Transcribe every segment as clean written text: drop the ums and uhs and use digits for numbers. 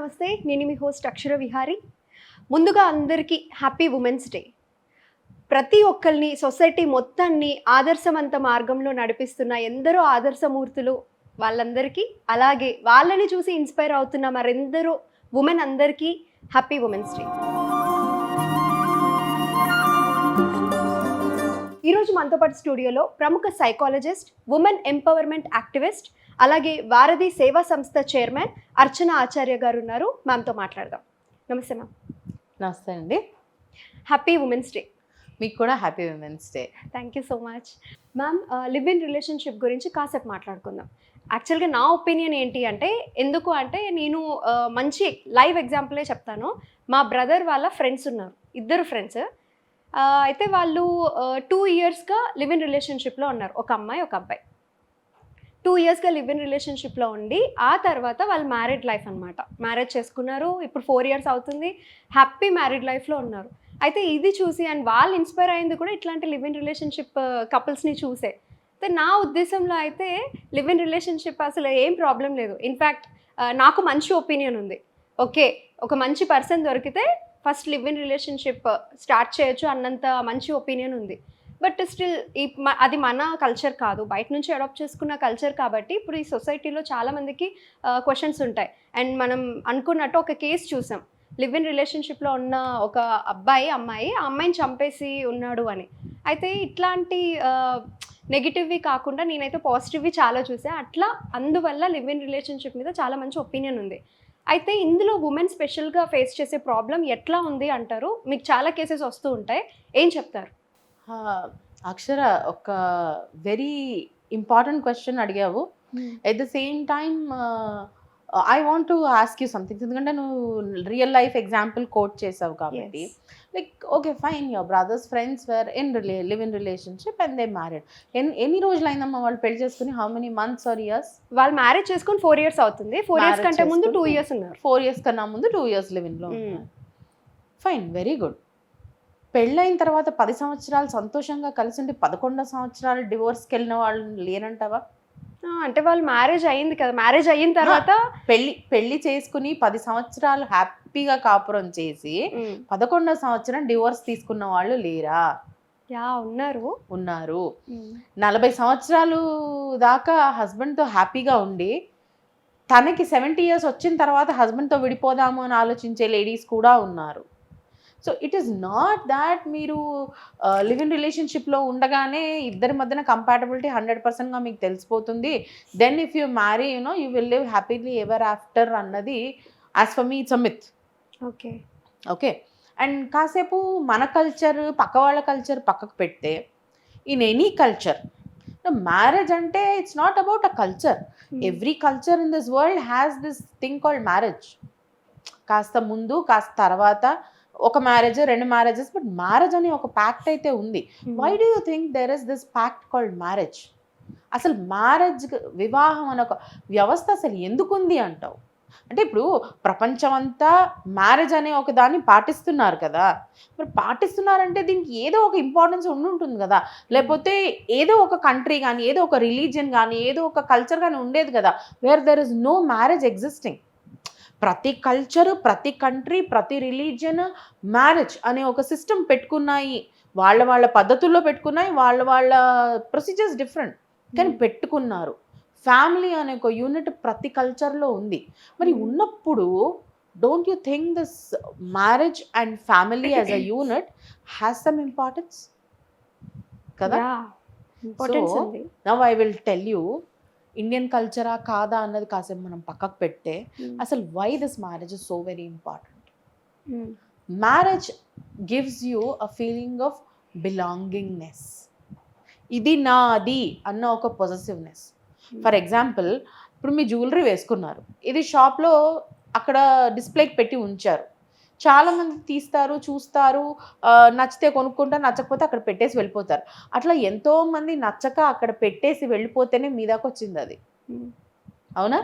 నమస్తే. నేను మీ హోస్ట్ అక్షర విహారి. ముందుగా అందరికీ హ్యాపీ ఉమెన్స్ డే. ప్రతి ఒక్కరిని సొసైటీ మొత్తాన్ని ఆదర్శవంత మార్గంలో నడిపిస్తున్న ఎందరో ఆదర్శమూర్తులు వాళ్ళందరికీ, అలాగే వాళ్ళని చూసి ఇన్స్పైర్ అవుతున్న మరెందరో ఉమెన్ అందరికీ హ్యాపీ ఉమెన్స్ డే. ఈరోజు మనతో పాటు స్టూడియోలో ప్రముఖ సైకాలజిస్ట్, ఉమెన్ ఎంపవర్మెంట్ యాక్టివిస్ట్, అలాగే వారధి సేవా సంస్థ చైర్మన్ అర్చన ఆచార్య గారు ఉన్నారు. మ్యామ్తో మాట్లాడదాం. నమస్తే మ్యామ్. నమస్తే అండి. Happy women's day. మీకు కూడా happy women's day. Thank you so much ma'am. Live in relationship గురించి కాసేపు మాట్లాడుకుందాం. యాక్చువల్గా నా ఒపీనియన్ ఏంటి అంటే, ఎందుకు అంటే నేను మంచి లైవ్ ఎగ్జాంపులే చెప్తాను. మా బ్రదర్ వాళ్ళ ఫ్రెండ్స్ ఉన్నారు, ఇద్దరు ఫ్రెండ్స్. అయితే వాళ్ళు 2 yearsగా లివ్ ఇన్ రిలేషన్షిప్లో ఉన్నారు, ఒక అమ్మాయి ఒక అబ్బాయి. 2 yearsగా లివ్ ఇన్ రిలేషన్షిప్లో ఉండి ఆ తర్వాత వాళ్ళు మ్యారీడ్ లైఫ్ అనమాట, మ్యారేజ్ చేసుకున్నారు. ఇప్పుడు 4 years అవుతుంది, హ్యాపీ మ్యారీడ్ లైఫ్లో ఉన్నారు. అయితే ఇది చూసి అండ్ వాళ్ళు ఇన్స్పైర్ అయింది కూడా ఇట్లాంటి లివ్ ఇన్ రిలేషన్షిప్ కపుల్స్ని చూసే. అయితే నా ఉద్దేశంలో అయితే లివ్ ఇన్ రిలేషన్షిప్ అసలు ఏం ప్రాబ్లం లేదు. ఇన్ఫ్యాక్ట్ నాకు మంచి ఒపీనియన్ ఉంది. ఓకే, ఒక మంచి పర్సన్ దొరికితే first live in relationship start చేయొచ్చు అన్నంత మంచి ఒపీనియన్ ఉంది. బట్ స్టిల్ అది మన కల్చర్ కాదు, బయట నుంచి అడాప్ట్ చేసుకున్న కల్చర్. కాబట్టి ఇప్పుడు ఈ సొసైటీలో చాలామందికి క్వశ్చన్స్ ఉంటాయి. అండ్ మనం అనుకున్నట్టు ఒక కేసు చూసాం, లివ్ ఇన్ రిలేషన్షిప్లో ఉన్న ఒక అబ్బాయి అమ్మాయి ఆ అమ్మాయిని చంపేసి ఉన్నాడు అని. అయితే ఇట్లాంటి నెగిటివ్వి కాకుండా నేనైతే పాజిటివ్వి చాలా చూసా. అట్లా అందువల్ల లివ్ ఇన్ రిలేషన్షిప్ మీద చాలా మంచి ఒపీనియన్ ఉంది. అయితే ఇందులో ఉమెన్ స్పెషల్గా ఫేస్ చేసే ప్రాబ్లం ఎట్లా ఉంది అంటారు? మీకు చాలా కేసెస్ వస్తూ ఉంటాయి, ఏం చెప్తారు? అక్షర, ఒక వెరీ ఇంపార్టెంట్ క్వశ్చన్ అడిగావు. At the same time I want to ask you something. ఎందుకంటే నువ్వు రియల్ లైఫ్ ఎగ్జాంపుల్ కోట్ చేసావు కాబట్టి. Like okay fine, your brothers friends were in live in relationship and they married. ఎన్ని రోజులు అయిందమ్మా వాళ్ళు పెళ్లి చేసుకుని? How many months or years? వాళ్ళు మ్యారేజ్ చేసుకుని 4 years అవుతుంది. 4 years కంటే ముందు 2 years ఉన్నారు. 4 years కన్నా ముందు 2 years లివ్ ఇన్లో ఉన్నారు. Fine, very good. పెళ్ళైన తర్వాత 10 సంవత్సరాలు సంతోషంగా కలిసి ఉండి 11వ సంవత్సరాలు డివోర్స్కి వెళ్ళిన వాళ్ళు లేనంటావా? అంటే వాళ్ళు మ్యారేజ్ అయ్యింది కదా, మ్యారేజ్ అయిన తర్వాత పెళ్లి చేసుకుని 10 సంవత్సరాలు హ్యాపీగా కాపురం చేసి 11వ సంవత్సరం డివోర్స్ తీసుకున్న వాళ్ళు లేరా? ఉన్నారు. 40 సంవత్సరాలు దాకా హస్బెండ్తో హ్యాపీగా ఉండి తనకి 70 years వచ్చిన తర్వాత హస్బెండ్తో విడిపోదాము అని ఆలోచించే లేడీస్ కూడా ఉన్నారు. So it is not that మీరు లివ్ ఇన్ రిలేషన్షిప్లో ఉండగానే ఇద్దరి మధ్యన కంపాటబిలిటీ 100%గా మీకు తెలిసిపోతుంది. Then if you marry you will live happily ever after అన్నది as for me it's a myth. Okay. And కాసేపు మన కల్చర్ పక్క వాళ్ళ కల్చర్ పక్కకు పెడితే, ఇన్ ఎనీ కల్చర్ మ్యారేజ్ అంటే it's not about a culture. Every culture in this world has this thing called marriage. కాస్త ముందు కాస్త తర్వాత ఒక మ్యారేజ్, 2 marriages, బట్ మ్యారేజ్ అనే ఒక ప్యాక్ట్ అయితే ఉంది. Why do you think there is this pact called marriage? అసలు మ్యారేజ్, వివాహం అనే ఒక వ్యవస్థ అసలు ఎందుకుంది అంటావు? అంటే ఇప్పుడు ప్రపంచం అంతా మ్యారేజ్ అనే ఒక దాన్ని పాటిస్తున్నారు కదా, మరి పాటిస్తున్నారంటే దీనికి ఏదో ఒక ఇంపార్టెన్స్ ఉంటుంది కదా. లేకపోతే ఏదో ఒక కంట్రీ కానీ, ఏదో ఒక రిలీజియన్ కానీ, ఏదో ఒక కల్చర్ కానీ ఉండేది కదా where there is no marriage existing. ప్రతి కల్చరు, ప్రతి కంట్రీ, ప్రతి రిలీజియన్ మ్యారేజ్ అనే ఒక సిస్టమ్ పెట్టుకున్నాయి. వాళ్ళ పద్ధతుల్లో పెట్టుకున్నాయి, వాళ్ళ ప్రొసీజర్స్ డిఫరెంట్, కానీ పెట్టుకున్నారు. ఫ్యామిలీ అనే ఒక యూనిట్ ప్రతి కల్చర్లో ఉంది. మరి ఉన్నప్పుడు don't you think this marriage and family as a unit has some importance కదా? So now I will tell you, Indian కల్చరా కాదా అన్నది కాసేపు మనం పక్కకు పెడితే, అసలు why this marriage is so very important. Marriage gives you a feeling of belongingness. ఇది నాది అన్న ఒక పొజెసివ్నెస్. ఫర్ ఎగ్జాంపుల్, ఇప్పుడు మీ జ్యువెలరీ వేసుకున్నారు, ఇది షాప్లో అక్కడ డిస్ప్లేకి పెట్టి ఉంచారు. చాలామంది తీస్తారు, చూస్తారు, నచ్చితే కొనుక్కుంటారు, నచ్చకపోతే అక్కడ పెట్టేసి వెళ్ళిపోతారు. అట్లా ఎంతోమంది నచ్చక అక్కడ పెట్టేసి వెళ్ళిపోతేనే మీ దాకా వచ్చింది అది. అవునా?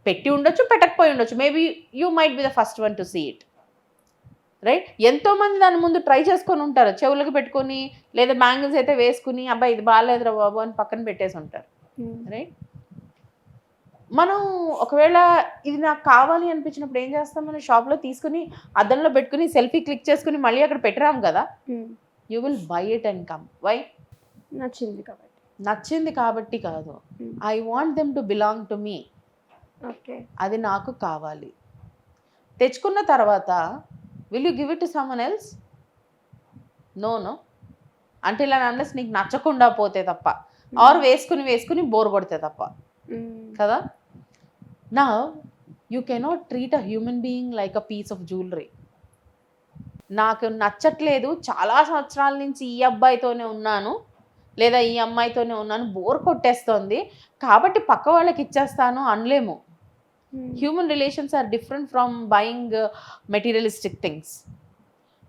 పెట్టి ఉండొచ్చు, పెట్టకపోయి ఉండొచ్చు. Maybe you might be the first one to see it, right? ఎంతోమంది దాని ముందు ట్రై చేసుకొని ఉంటారు, చెవులకు పెట్టుకొని లేదా బ్యాంగిల్స్ అయితే వేసుకుని, అబ్బాయి ఇది బాగాలేదురా బాబు అని పక్కన పెట్టేసి ఉంటారు, రైట్? మనం ఒకవేళ ఇది నాకు కావాలి అనిపించినప్పుడు ఏం చేస్తాం, మనం షాప్లో తీసుకుని అద్దంలో పెట్టుకుని సెల్ఫీ క్లిక్ చేసుకుని మళ్ళీ అక్కడ పెట్టరాము కదా. You will buy it and come. Why? నచ్చింది కాబట్టి. నచ్చింది కాబట్టి కాదు, I want them to belong to me. Okay, అది నాకు కావాలి. తెచ్చుకున్న తర్వాత will you give it to someone else? No no, అంటే ఇలా అన్లెస్ నీకు నచ్చకుండా పోతే తప్ప, ఆర్ వేసుకుని బోర్ కొడితే తప్ప కదా. నా you cannot treat a human being like a piece of jewellery. నాకు నచ్చట్లేదు, చాలా సంవత్సరాల నుంచి ఈ అబ్బాయితోనే ఉన్నాను లేదా ఈ అమ్మాయితోనే ఉన్నాను, బోర్ కొట్టేస్తోంది కాబట్టి పక్క వాళ్ళకి ఇచ్చేస్తాను అనలేము. Human relations are different from buying materialistic things.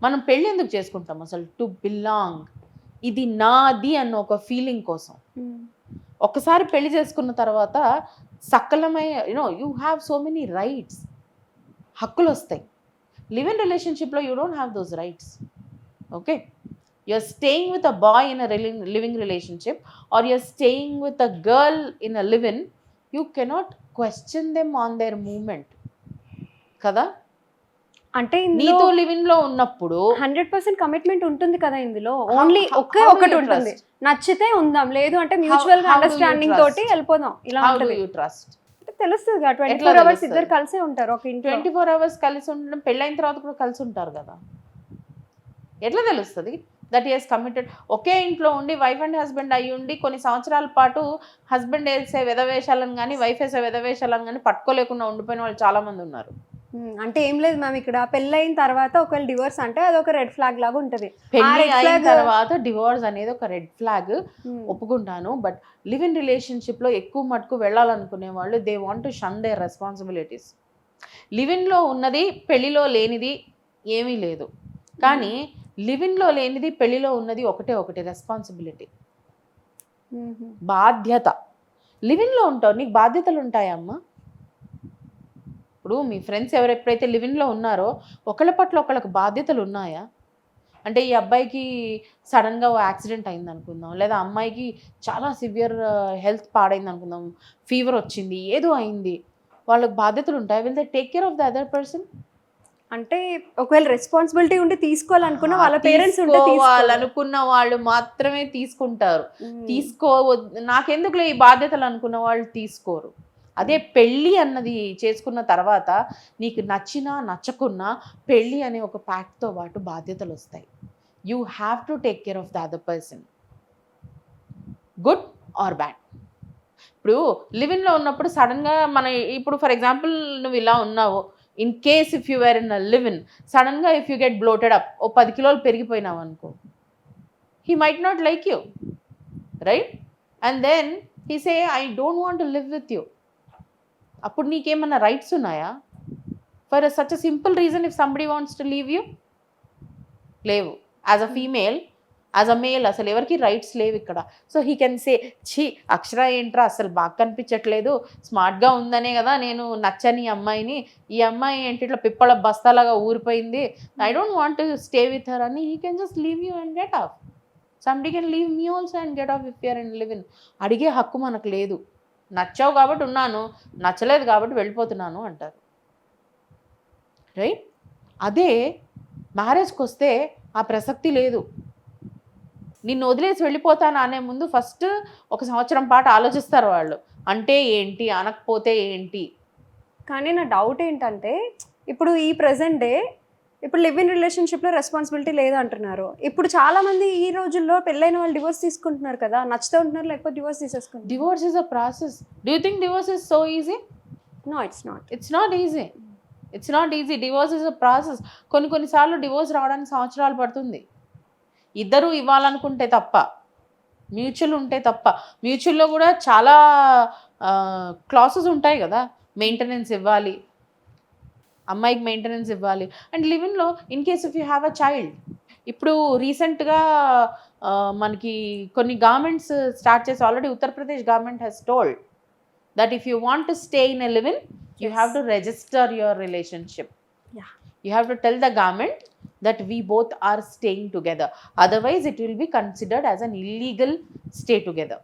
మనం పెళ్ళి ఎందుకు చేసుకుంటాం అసలు? టు బిలాంగ్, ఇది నాది అన్న ఒక ఫీలింగ్ కోసం. ఒక్కసారి పెళ్లి చేసుకున్న తర్వాత సకలమైన you have so many rights, హక్కులు వస్తాయి. లివ్ ఇన్ రిలేషన్షిప్లో you don't have those rights. Okay, you're staying with a boy in a living relationship, or you're staying with a girl in a live-in, you cannot question them on their movement కదా. అంటే నీతో living లో ఉన్నప్పుడు 100% commitment ఉంటుంది కదా ఇందులో. Only ఒకటి ఉంటుంది, నచ్చితే ఉందాం, లేదు అంటే మ్యూచువల్ గా అండర్స్టాండింగ్ తోటి వెళ్ళిపోదాం. ఇలా ఉంటుంది. యూ ట్రస్ట్ తెలుస్తుంది కదా, 24 hours ఇద్దరు కలిసే ఉంటారు ఒక ఇంట్లో. 24 hours కలిసి ఉండడం, పెళ్ళైన తర్వాత కూడా కలిసి ఉంటారు కదా. ఎట్లా తెలుస్తుంది దట్ ఈస్ కమిటెడ్? ఒకే ఇంట్లో ఉండి వైఫ్ అండ్ హస్బెండ్ అయ్యి ఉండి కొన్ని సంవత్సరాల పాటు హస్బెండ్ వేసే విధవేషాలను కానీ వైఫ్ వేసే విధవేషాలను కానీ పట్టుకోలేకుండా ఉండిపోయిన వాళ్ళు చాలా మంది ఉన్నారు. అంటే ఏం లేదు మ్యామ్, ఇక్కడ పెళ్ళైన తర్వాత ఒకవేళ డివోర్స్ అంటే అది ఒక రెడ్ ఫ్లాగ్ లాగా ఉంటుంది. పెళ్లి అయిన తర్వాత డివోర్స్ అనేది ఒక రెడ్ ఫ్లాగ్, ఒప్పుకుంటాను. బట్ లివ్ ఇన్ రిలేషన్షిప్ లో ఎక్కువ మటుకు వెళ్ళాలనుకునే వాళ్ళు they want to shun their responsibilities. Live in లో ఉన్నది పెళ్లిలో లేనిది ఏమీ లేదు, కానీ లివ్ ఇన్ లో లేనిది పెళ్లిలో ఉన్నది ఒకటే రెస్పాన్సిబిలిటీ, బాధ్యత. లివ్ ఇన్ లో ఉంటావు, నీకు బాధ్యతలు ఉంటాయమ్మా. ఇప్పుడు మీ ఫ్రెండ్స్ ఎప్పుడైతే లివ్ ఇన్ లో ఉన్నారో ఒకళ్ళ పట్ల ఒకళ్ళకి బాధ్యతలు ఉన్నాయా? అంటే ఈ అబ్బాయికి సడన్గా ఓ యాక్సిడెంట్ అయింది అనుకుందాం, లేదా అమ్మాయికి చాలా సివియర్ హెల్త్ పాడైంది అనుకుందాం, ఫీవర్ వచ్చింది, ఏదో అయింది, వాళ్ళకి బాధ్యతలు ఉంటాయి. Will they take care of the other person? అంటే ఒకవేళ రెస్పాన్సిబిలిటీ ఉండి తీసుకోవాలనుకున్న వాళ్ళ పేరెంట్స్ అనుకున్న వాళ్ళు మాత్రమే తీసుకుంటారు. నాకెందుకులే ఈ బాధ్యతలు అనుకున్న వాళ్ళు తీసుకోరు. అదే పెళ్ళి అన్నది చేసుకున్న తర్వాత నీకు నచ్చినా నచ్చకున్నా పెళ్ళి అనే ఒక ప్యాక్ట్తో పాటు బాధ్యతలు వస్తాయి. You have to take care of the other person, good or bad. ఇప్పుడు లివిన్లో ఉన్నప్పుడు సడన్గా ఇప్పుడు ఫర్ ఎగ్జాంపుల్ నువ్వు ఇలా ఉన్నావు, in case if you were in a live in, సడన్గా if you get bloated up, ఓ 10 కిలోలు పెరిగిపోయినావు అనుకో, he might not like you, right? And then he say I don't want to live with you. అప్పుడు నీకేమన్నా రైట్స్ ఉన్నాయా? For such a simple reason, if somebody wants to leave you, లేవు. As a female, as a male అసలు ఎవరికి rights లేవు ఇక్కడ. So he can say, ఛీ అక్షర ఏంట్రా అసలు బాగా కనిపించట్లేదు, స్మార్ట్గా ఉందనే కదా నేను నచ్చని అమ్మాయిని, ఈ అమ్మాయి ఏంటి ఇట్లా పిప్పల బస్తాలాగా ఊరిపోయింది, I don't want to stay with her అని he can just leave you and get off. Somebody can leave me also and get off if you're in live in. అడిగే హక్కు మనకు లేదు. నచ్చావు కాబట్టి ఉన్నాను, నచ్చలేదు కాబట్టి వెళ్ళిపోతున్నాను అంటారు, రైట్? అదే మ్యారేజ్కి వస్తే ఆ ప్రసక్తి లేదు. నిన్ను వదిలేసి వెళ్ళిపోతాను అనే ముందు ఫస్ట్ 1 సంవత్సరం పాటు ఆలోచిస్తారు వాళ్ళు, అంటే ఏంటి, అనకపోతే ఏంటి. కానీ నా డౌట్ ఏంటంటే, ఇప్పుడు ఈ ప్రెసెంట్ డే ఇప్పుడు లివ్ ఇన్ రిలేషన్షిప్లో రెస్పాన్సిబిలిటీ లేదు అంటున్నారు. ఇప్పుడు చాలా మంది ఈ రోజుల్లో పెళ్ళైన వాళ్ళు డివోర్స్ తీసుకుంటున్నారు కదా, నచ్చుతూ ఉంటున్నారు, లేకపోతే డివోర్స్ తీసేసుకుంటారు. Divorce is a process. Do you think divorce is so easy? No, it's not. It's not easy. It's not easy. Divorce is a process. కొన్నిసార్లు డివోర్స్ రావడానికి సంవత్సరాలు పడుతుంది. ఇద్దరు ఇవ్వాలనుకుంటే తప్ప, మ్యూచువల్ ఉంటే తప్ప. మ్యూచువల్లో కూడా చాలా క్లాసెస్ ఉంటాయి కదా, మెయింటెనెన్స్ ఇవ్వాలి, అమ్మాయికి మెయింటెనెన్స్ ఇవ్వాలి. అండ్ లివ్-ఇన్లో in case if you have a child, ఇప్పుడు రీసెంట్గా మనకి కొన్ని గవర్నమెంట్స్ స్టార్ట్ చేసి, already Uttar Pradesh government has told that if you want to stay in a live in, you have to register your relationship. You have to tell the government that we both are staying together. Otherwise, it will be considered as an illegal stay together.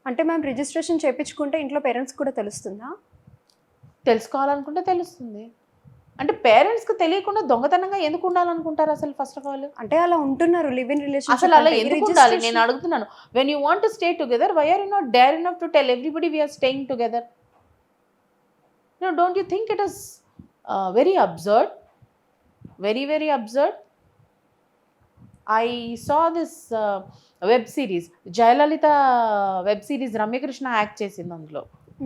అంటే ma'am registration చేయించుకుంటే ఇంట్లో parents కూడా తెలుస్తుందా? తెలుసుకోవాలనుకుంటే తెలుస్తుంది. అంటే పేరెంట్స్‌కి తెలియకుండా దొంగతనంగా ఎందుకు ఉండాలనుకుంటారు అసలు ఫస్ట్ ఆఫ్ ఆల్? అంటే అలా ఉంటున్నారు లివ్ ఇన్ రిలేషన్‌షిప్ అసలు అలా అంటే. ఈ ఎందుకు ఉండాలి? నేను రిజిస్ట్రేషన్ అడుగుతున్నాను. When you want to stay together why are you not dare enough to tell everybody we are staying together? No don't you think it is very absurd? Very very absurd. I saw this web series. Jayalalitha web series Ramyakrishna act చేసింది అందులో.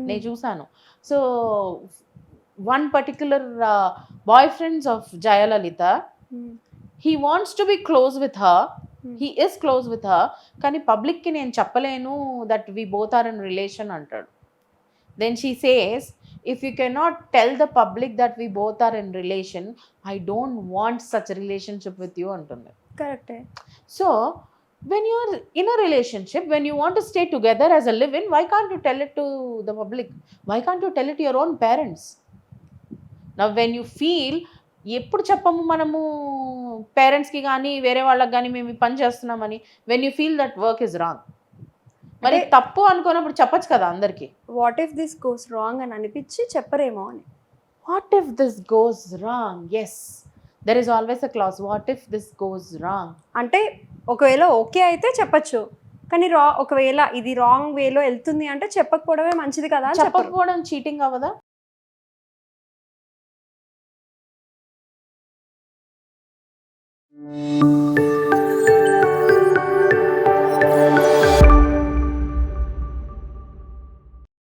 నేను చూసాను. So one particular boyfriends of Jayalalitha, he wants to be close with her, he is close with her, కానీ పబ్లిక్కి నేను చెప్పలేను that we both are in relation అంటాడు. Then she says if you cannot tell the public that we both are in relation, I don't want such relationship with you అంటుంది. కరెక్టే. So, when you are in a relationship, when you want to stay together as a live-in, why can't you tell it to the public? Why can't you tell it to your own parents? Now, when you feel, ఎప్పుడు చెప్పము మనము పేరెంట్స్కి కానీ వేరే వాళ్ళకి కానీ మేము ఈ పని చేస్తున్నామని, when you feel that work is wrong. మరి అంటే తప్పు అనుకున్నప్పుడు చెప్పచ్చు కదా అందరికీ. What if this goes wrong అని అనిపించి చెప్పరేమో అని. What if this goes wrong? Yes, there is always a clash, what if this goes wrong. అంటే ఒకవేళ ఓకే అయితే చెప్పచ్చు, కానీ ఒకవేళ ఇది రాంగ్ వేలో వెళ్తుంది అంటే చెప్పకపోవడమే మంచిది కదా అని చెప్పరు. చెప్పకపోవడం చీటింగ్ అవ్వదా?